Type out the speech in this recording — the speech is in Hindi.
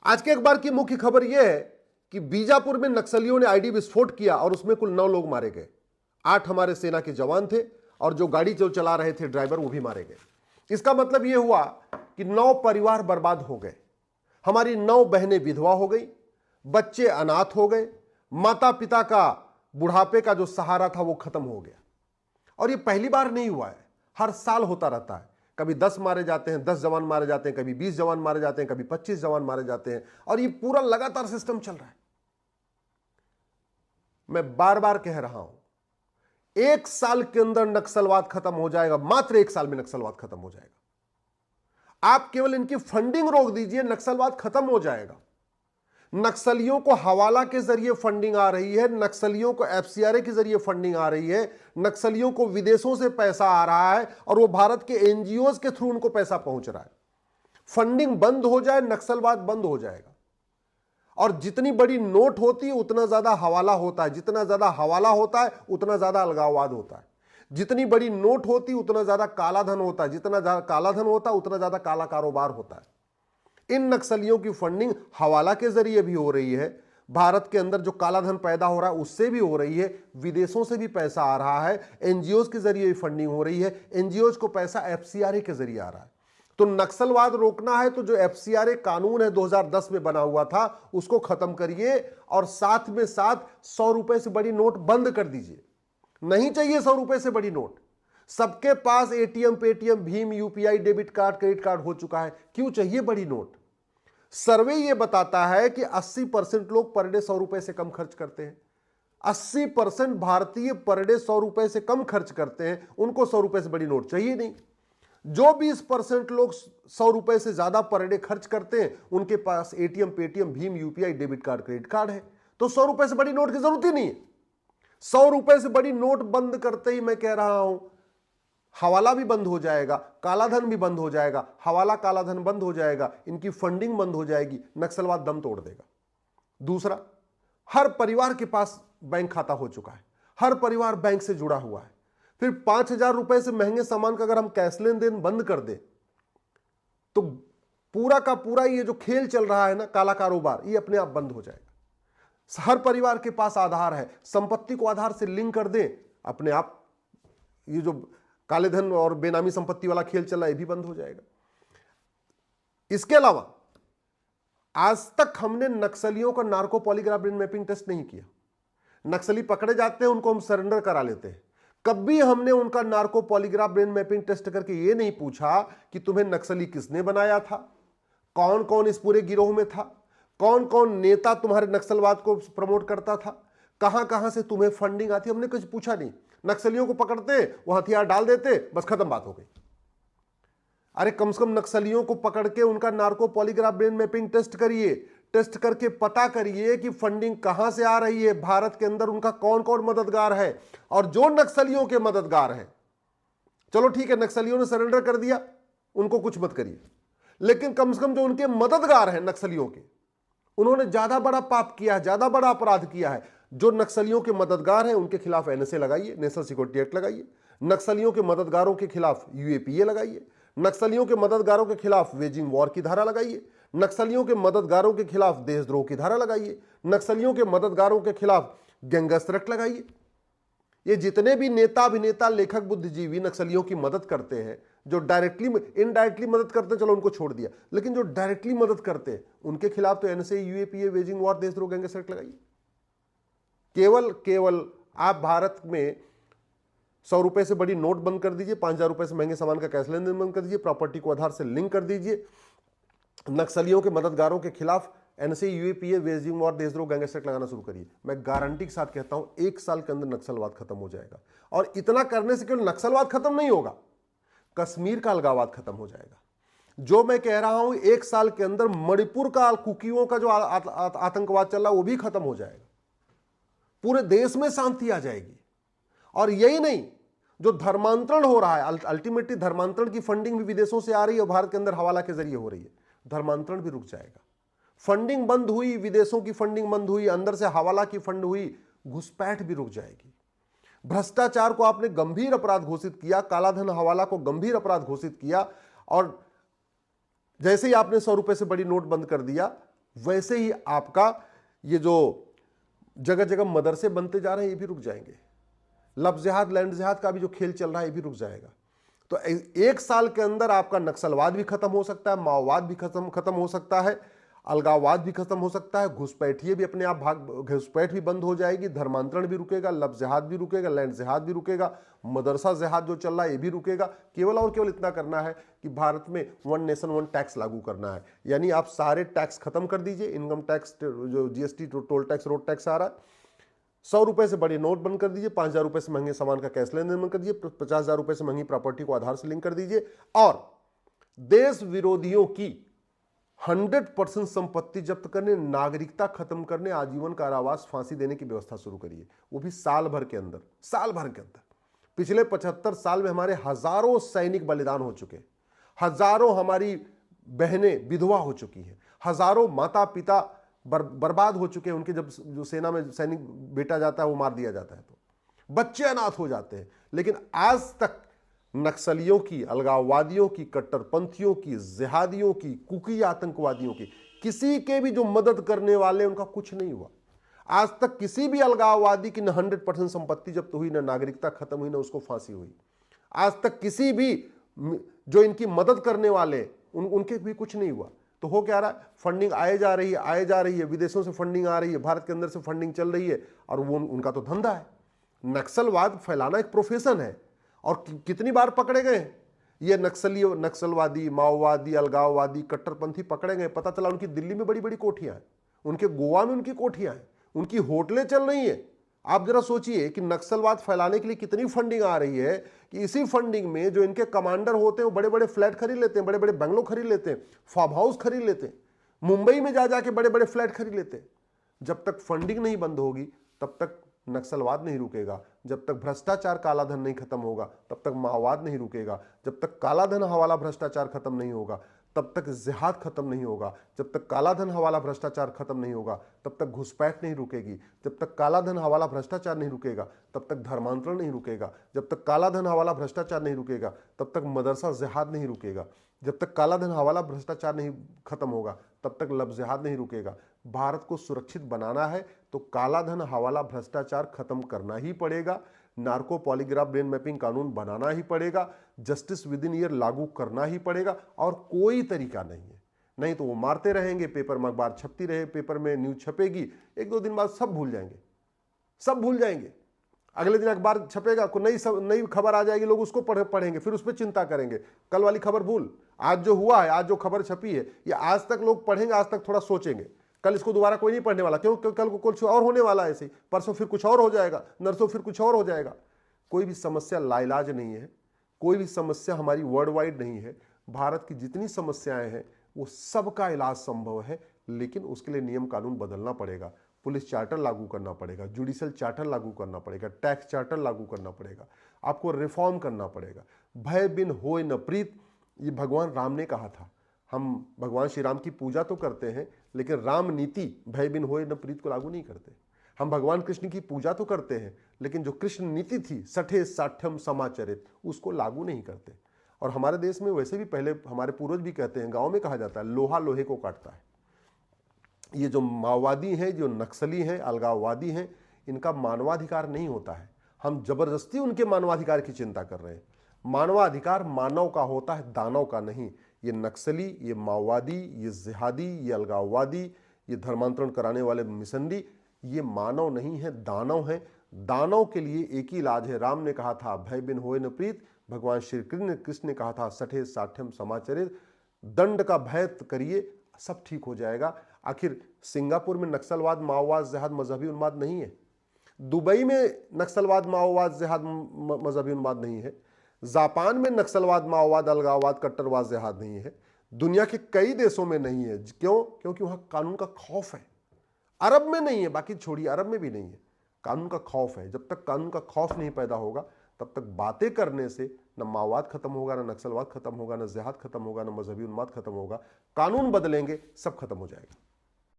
आज के अखबार की मुख्य खबर यह है कि बीजापुर में नक्सलियों ने आईडी विस्फोट किया और उसमें कुल 9 लोग मारे गए। 8 हमारे सेना के जवान थे और जो गाड़ी जो चला रहे थे ड्राइवर वो भी मारे गए। इसका मतलब यह हुआ कि 9 परिवार बर्बाद हो गए। हमारी 9 बहनें विधवा हो गई, बच्चे अनाथ हो गए, माता पिता का बुढ़ापे का जो सहारा था वो खत्म हो गया। और ये पहली बार नहीं हुआ है, हर साल होता रहता है। कभी 10 मारे जाते हैं, 10 जवान मारे जाते हैं, कभी 20 जवान मारे जाते हैं, कभी 25 जवान मारे जाते हैं, और ये पूरा लगातार सिस्टम चल रहा है। मैं बार बार कह रहा हूं, 1 साल के अंदर नक्सलवाद खत्म हो जाएगा, मात्र 1 साल में नक्सलवाद खत्म हो जाएगा। आप केवल इनकी फंडिंग रोक दीजिए, नक्सलवाद खत्म हो जाएगा। नक्सलियों को हवाला के जरिए फंडिंग आ रही है, नक्सलियों को एफसीआरए के जरिए फंडिंग आ रही है, नक्सलियों को विदेशों से पैसा आ रहा है और वो भारत के एनजीओज के थ्रू उनको पैसा पहुंच रहा है। फंडिंग बंद हो जाए, नक्सलवाद बंद हो जाएगा। और जितनी बड़ी नोट होती है उतना ज्यादा हवाला होता है, जितना ज्यादा हवाला होता है उतना ज्यादा अलगाववाद होता है। जितनी बड़ी नोट होती उतना ज्यादा काला धन होता है, जितना ज्यादा काला धन होता है उतना ज्यादा काला कारोबार होता है। इन नक्सलियों की फंडिंग हवाला के जरिए भी हो रही है, भारत के अंदर जो काला धन पैदा हो रहा है उससे भी हो रही है, विदेशों से भी पैसा आ रहा है, एनजीओज के जरिए भी फंडिंग हो रही है, एनजीओज को पैसा एफसीआरए के जरिए आ रहा है। तो नक्सलवाद रोकना है तो जो एफसीआरए कानून है 2010 में बना हुआ था उसको खत्म करिए और साथ में साथ 100 रुपए से बड़ी नोट बंद कर दीजिए। नहीं चाहिए 100 रुपए से बड़ी नोट। सबके पास एटीएम, पेटीएम, भीम, UPI, debit card, credit card हो चुका है, क्यों चाहिए बड़ी नोट। सर्वे यह बताता है कि 80% लोग पर डे 100 रुपए से कम खर्च करते हैं। 80% भारतीय पर डे 100 रुपए से कम खर्च करते हैं, उनको 100 रुपए से बड़ी नोट चाहिए नहीं। जो 20% लोग 100 रुपए से ज्यादा पर डे खर्च करते हैं उनके पास एटीएम, पेटीएम, भीम, UPI, debit card, credit card है, तो 100 रुपए से बड़ी नोट की जरूरत ही नहीं है। 100 रुपए से बड़ी नोट बंद करते ही मैं कह रहा हूं हवाला भी बंद हो जाएगा, काला धन भी बंद हो जाएगा, हवाला काला धन बंद हो जाएगा, इनकी फंडिंग बंद हो जाएगी, नक्सलवाद दम तोड़ देगा। दूसरा, हर परिवार के पास बैंक खाता हो चुका है, हर परिवार बैंक से जुड़ा हुआ है। फिर 5,000 रुपए से महंगे सामान का अगर हम कैश लेन देन बंद कर दे तो पूरा का पूरा ये जो खेल चल रहा है ना, काला कारोबार, ये अपने आप बंद हो जाएगा। हर परिवार के पास आधार है, संपत्ति को आधार से लिंक कर दे, अपने आप ये जो काले धन और बेनामी संपत्ति वाला खेल चल रहा है ये भी बंद हो जाएगा। इसके अलावा आज तक हमने नक्सलियों का narco polygraph brain mapping test नहीं किया। नक्सली पकड़े जाते हैं, उनको हम सरेंडर करा लेते हैं। कभी हमने उनका narco polygraph brain mapping test करके ये नहीं पूछा कि तुम्हें नक्सली किसने बनाया था, कौन कौन इस पूरे गिरोह में था, कौन कौन नेता तुम्हारे नक्सलवाद को प्रमोट करता था, कहां कहां से तुम्हें फंडिंग आती। हमने कुछ पूछा नहीं। नक्सलियों को पकड़ते, वो हथियार डाल देते, बस खत्म, बात हो गई। अरे कम से कम नक्सलियों को पकड़ के उनका narco polygraph brain mapping test करिए, टेस्ट करके पता करिए कि फंडिंग कहां से आ रही है, भारत के अंदर उनका कौन कौन मददगार है। और जो नक्सलियों के मददगार हैं, चलो ठीक है, नक्सलियों ने सरेंडर कर दिया, उनको कुछ मत करिए, लेकिन कम से कम जो उनके मददगार हैं नक्सलियों के, उन्होंने ज्यादा बड़ा पाप किया है, ज्यादा बड़ा अपराध किया है। जो नक्सलियों के मददगार हैं उनके खिलाफ एनएसए लगाइए, नेशनल सिक्योरिटी एक्ट लगाइए। नक्सलियों के मददगारों के खिलाफ यूएपीए लगाइए। नक्सलियों के मददगारों के खिलाफ वेजिंग वॉर की धारा लगाइए। नक्सलियों के मददगारों के खिलाफ देशद्रोह की धारा लगाइए। नक्सलियों के मददगारों के खिलाफ गैंगस्टर एक्ट लगाइए। ये जितने भी नेता, अभिनेता, लेखक, बुद्धिजीवी नक्सलियों की मदद करते हैं, जो डायरेक्टली इनडायरेक्टली मदद करते हैं, चलो उनको छोड़ दिया, लेकिन जो डायरेक्टली मदद करते हैं उनके खिलाफ तो एनएसए, यूएपीए, वेजिंग वॉर, देशद्रोह, गैंगस्टर एक्ट लगाइए। केवल आप भारत में 100 रुपए से बड़ी नोट बंद कर दीजिए, 5,000 रुपए से महंगे सामान का कैश लेन देन बंद कर दीजिए, प्रॉपर्टी को आधार से लिंक कर दीजिए, नक्सलियों के मददगारों के खिलाफ एनएसए, यूएपीए, वेजिंग वॉर, देशद्रोह, गैंगस्टर एक्ट लगाना शुरू करिए। मैं गारंटी के साथ कहता हूं 1 साल के अंदर नक्सलवाद खत्म हो जाएगा। और इतना करने से केवल नक्सलवाद खत्म नहीं होगा, कश्मीर का अलगाववाद खत्म हो जाएगा। जो मैं कह रहा हूं 1 साल के अंदर मणिपुर का कुकियों का जो आतंकवाद चल रहा है वो भी खत्म हो जाएगा। पूरे देश में शांति आ जाएगी। और यही नहीं, जो धर्मांतरण हो रहा है, अल्टीमेटली धर्मांतरण की फंडिंग भी विदेशों से आ रही है और भारत के अंदर हवाला के जरिए हो रही है, धर्मांतरण भी रुक जाएगा। फंडिंग बंद हुई, विदेशों की फंडिंग बंद हुई, अंदर से हवाला की फंड हुई, घुसपैठ भी रुक जाएगी। भ्रष्टाचार को आपने गंभीर अपराध घोषित किया, कालाधन, हवाला को गंभीर अपराध घोषित किया, और जैसे ही आपने 100 रुपए से बड़ी नोट बंद कर दिया, वैसे ही आपका ये जो जगह जगह मदरसे बनते जा रहे हैं ये भी रुक जाएंगे। लफ्ज़ जिहाद लैंड जिहाद का भी जो खेल चल रहा है ये भी रुक जाएगा। तो एक साल के अंदर आपका नक्सलवाद भी खत्म हो सकता है, माओवाद भी खत्म हो सकता है, अलगाववाद भी खत्म हो सकता है, घुसपैठिए भी अपने आप घुसपैठ भी बंद हो जाएगी, धर्मांतरण भी रुकेगा, लफ्ज़ जिहाद भी रुकेगा, लैंड जिहाद भी रुकेगा, मदरसा जिहाद जो चल रहा है ये भी रुकेगा। केवल और केवल इतना करना है कि भारत में 1 नेशन 1 टैक्स लागू करना है। यानी आप सारे टैक्स खत्म कर दीजिए, इनकम टैक्स, जो GST, toll tax, road tax आ रहा है, 100 रुपए से बड़े नोट बंद कर दीजिए, 5,000 रुपए से महंगे सामान का कैश लेन देन बंद कर दीजिए, 50,000 रुपए से महंगी प्रॉपर्टी को आधार से लिंक कर दीजिए, और देश विरोधियों की 100% संपत्ति जब्त करने, नागरिकता खत्म करने, आजीवन कारावास, फांसी देने की व्यवस्था शुरू करिए, वो भी साल भर के अंदर। साल भर के अंदर पिछले 75 साल में हमारे हजारों सैनिक बलिदान हो चुके, हजारों हमारी बहनें विधवा हो चुकी हैं, हजारों माता पिता बर्बाद हो चुके हैं। उनके जब जो सेना में सैनिक बेटा जाता है वो मार दिया जाता है तो बच्चे अनाथ हो जाते हैं। लेकिन आज तक नक्सलियों की, अलगाववादियों की, कट्टरपंथियों की, जिहादियों की, कुकी आतंकवादियों की, किसी के भी जो मदद करने वाले उनका कुछ नहीं हुआ। आज तक किसी भी अलगाववादी की न 100% संपत्ति जब्त हुई, न नागरिकता खत्म हुई, न उसको फांसी हुई। आज तक किसी भी जो इनकी मदद करने वाले उनके भी कुछ नहीं हुआ। तो हो क्या रहा है, फंडिंग आए जा रही है, विदेशों से फंडिंग आ रही है, भारत के अंदर से फंडिंग चल रही है, और वो उनका तो धंधा है। नक्सलवाद फैलाना एक प्रोफेशन है, और कितनी बार पकड़े गए ये नक्सलवादी, माओवादी, अलगाववादी, कट्टरपंथी पकड़े गए। पता चला उनकी दिल्ली में बड़ी बड़ी कोठियां हैं, उनके गोवा में उनकी कोठियां हैं, उनकी होटलें चल रही हैं। आप जरा सोचिए कि नक्सलवाद फैलाने के लिए कितनी फंडिंग आ रही है, कि इसी फंडिंग में जो इनके कमांडर होते हैं वो बड़े बड़े फ्लैट खरीद लेते हैं, बड़े बड़े बंगलो खरीद लेते हैं, फार्म हाउस खरीद लेते हैं, मुंबई में जा जाके बड़े बड़े फ्लैट खरीद लेते हैं। जब तक फंडिंग नहीं बंद होगी तब तक नक्सलवाद नहीं रुकेगा, जब तक भ्रष्टाचार, काला धन नहीं खत्म होगा तब तक माओवाद नहीं रुकेगा, जब तक काला धन हवाला भ्रष्टाचार खत्म नहीं होगा तब तक जिहाद खत्म नहीं होगा, जब तक काला धन हवाला भ्रष्टाचार खत्म नहीं होगा तब तक घुसपैठ नहीं रुकेगी, जब तक काला धन हवाला भ्रष्टाचार नहीं रुकेगा तब तक धर्मांतरण नहीं रुकेगा, जब तक काला धन हवाला भ्रष्टाचार नहीं रुकेगा तब तक मदरसा जिहाद नहीं रुकेगा, जब तक काला धन हवाला भ्रष्टाचार नहीं खत्म होगा तब तक लफ्ज़ जिहाद नहीं रुकेगा। भारत को सुरक्षित बनाना है तो काला धन हवाला भ्रष्टाचार खत्म करना ही पड़ेगा, नार्को पॉलीग्राफ ब्रेन मैपिंग कानून बनाना ही पड़ेगा, जस्टिस विद इन ईयर लागू करना ही पड़ेगा, और कोई तरीका नहीं है। नहीं तो वो मारते रहेंगे, पेपर में अखबार छपती रहे, पेपर में न्यूज छपेगी, 1-2 दिन बाद सब भूल जाएंगे, सब भूल जाएंगे। अगले दिन अखबार छपेगा, नई खबर आ जाएगी, लोग उसको पढ़ेंगे, फिर उस पर चिंता करेंगे, कल वाली खबर भूल, आज जो हुआ है, आज जो खबर छपी है, ये आज तक लोग पढ़ेंगे, आज तक थोड़ा सोचेंगे, कल इसको दोबारा कोई नहीं पढ़ने वाला, क्यों? कल को कुछ और होने वाला है, ऐसे ही परसों फिर कुछ और हो जाएगा, नरसों फिर कुछ और हो जाएगा। कोई भी समस्या लाइलाज नहीं है, कोई भी समस्या हमारी वर्ल्ड वाइड नहीं है। भारत की जितनी समस्याएं हैं वो सबका इलाज संभव है, लेकिन उसके लिए नियम कानून बदलना पड़ेगा, पुलिस चार्टर लागू करना पड़ेगा, जुडिशल चार्टर लागू करना पड़ेगा, टैक्स चार्टर लागू करना पड़ेगा, आपको रिफॉर्म करना पड़ेगा। भय बिन होय न प्रीत, ये भगवान राम ने कहा था। हम भगवान श्री राम की पूजा तो करते हैं, लेकिन राम नीति भय बिन होय न प्रीत को लागू नहीं करते। हम भगवान कृष्ण की पूजा तो करते हैं, लेकिन जो कृष्ण नीति थी, सठे साठ्यम समाचरित, उसको लागू नहीं करते। और हमारे देश में वैसे भी पहले हमारे पूर्वज भी कहते हैं, गांव में कहा जाता है, लोहा लोहे को काटता है। ये जो माओवादी हैं, जो नक्सली हैं, अलगाववादी हैं, इनका मानवाधिकार नहीं होता है। हम जबरदस्ती उनके मानवाधिकार की चिंता कर रहे हैं। मानवाधिकार मानव का होता है, दानव का नहीं। ये नक्सली, ये माओवादी, ये जिहादी, ये अलगाववादी, ये धर्मांतरण कराने वाले मिशनरी, ये मानव नहीं है, दानव है। दानव के लिए एक ही इलाज है। राम ने कहा था भय बिन होय न प्रीत, भगवान श्री कृष्ण ने कहा था सठे साठ्यम समाचरित, दंड का भय करिए, सब ठीक हो जाएगा। आखिर सिंगापुर में नक्सलवाद, माओवाद, जिहाद मजहबी उन्माद नहीं है? दुबई में नक्सलवाद, माओवाद, जिहाद मजहबी उन्माद नहीं है? जापान में नक्सलवाद, माओवाद, अलगाववाद, कट्टरवाद, जिहाद नहीं है? दुनिया के कई देशों में नहीं है। क्यों? क्योंकि वहां कानून का खौफ है। अरब में नहीं है, बाकी छोड़िए, अरब में भी नहीं है, कानून का खौफ है। जब तक कानून का खौफ नहीं पैदा होगा तब तक बातें करने से न माओवाद खत्म होगा, न नक्सलवाद खत्म होगा, न जिहाद खत्म होगा, न मजहबी उन्माद खत्म होगा। कानून बदलेंगे, सब खत्म हो जाएगा।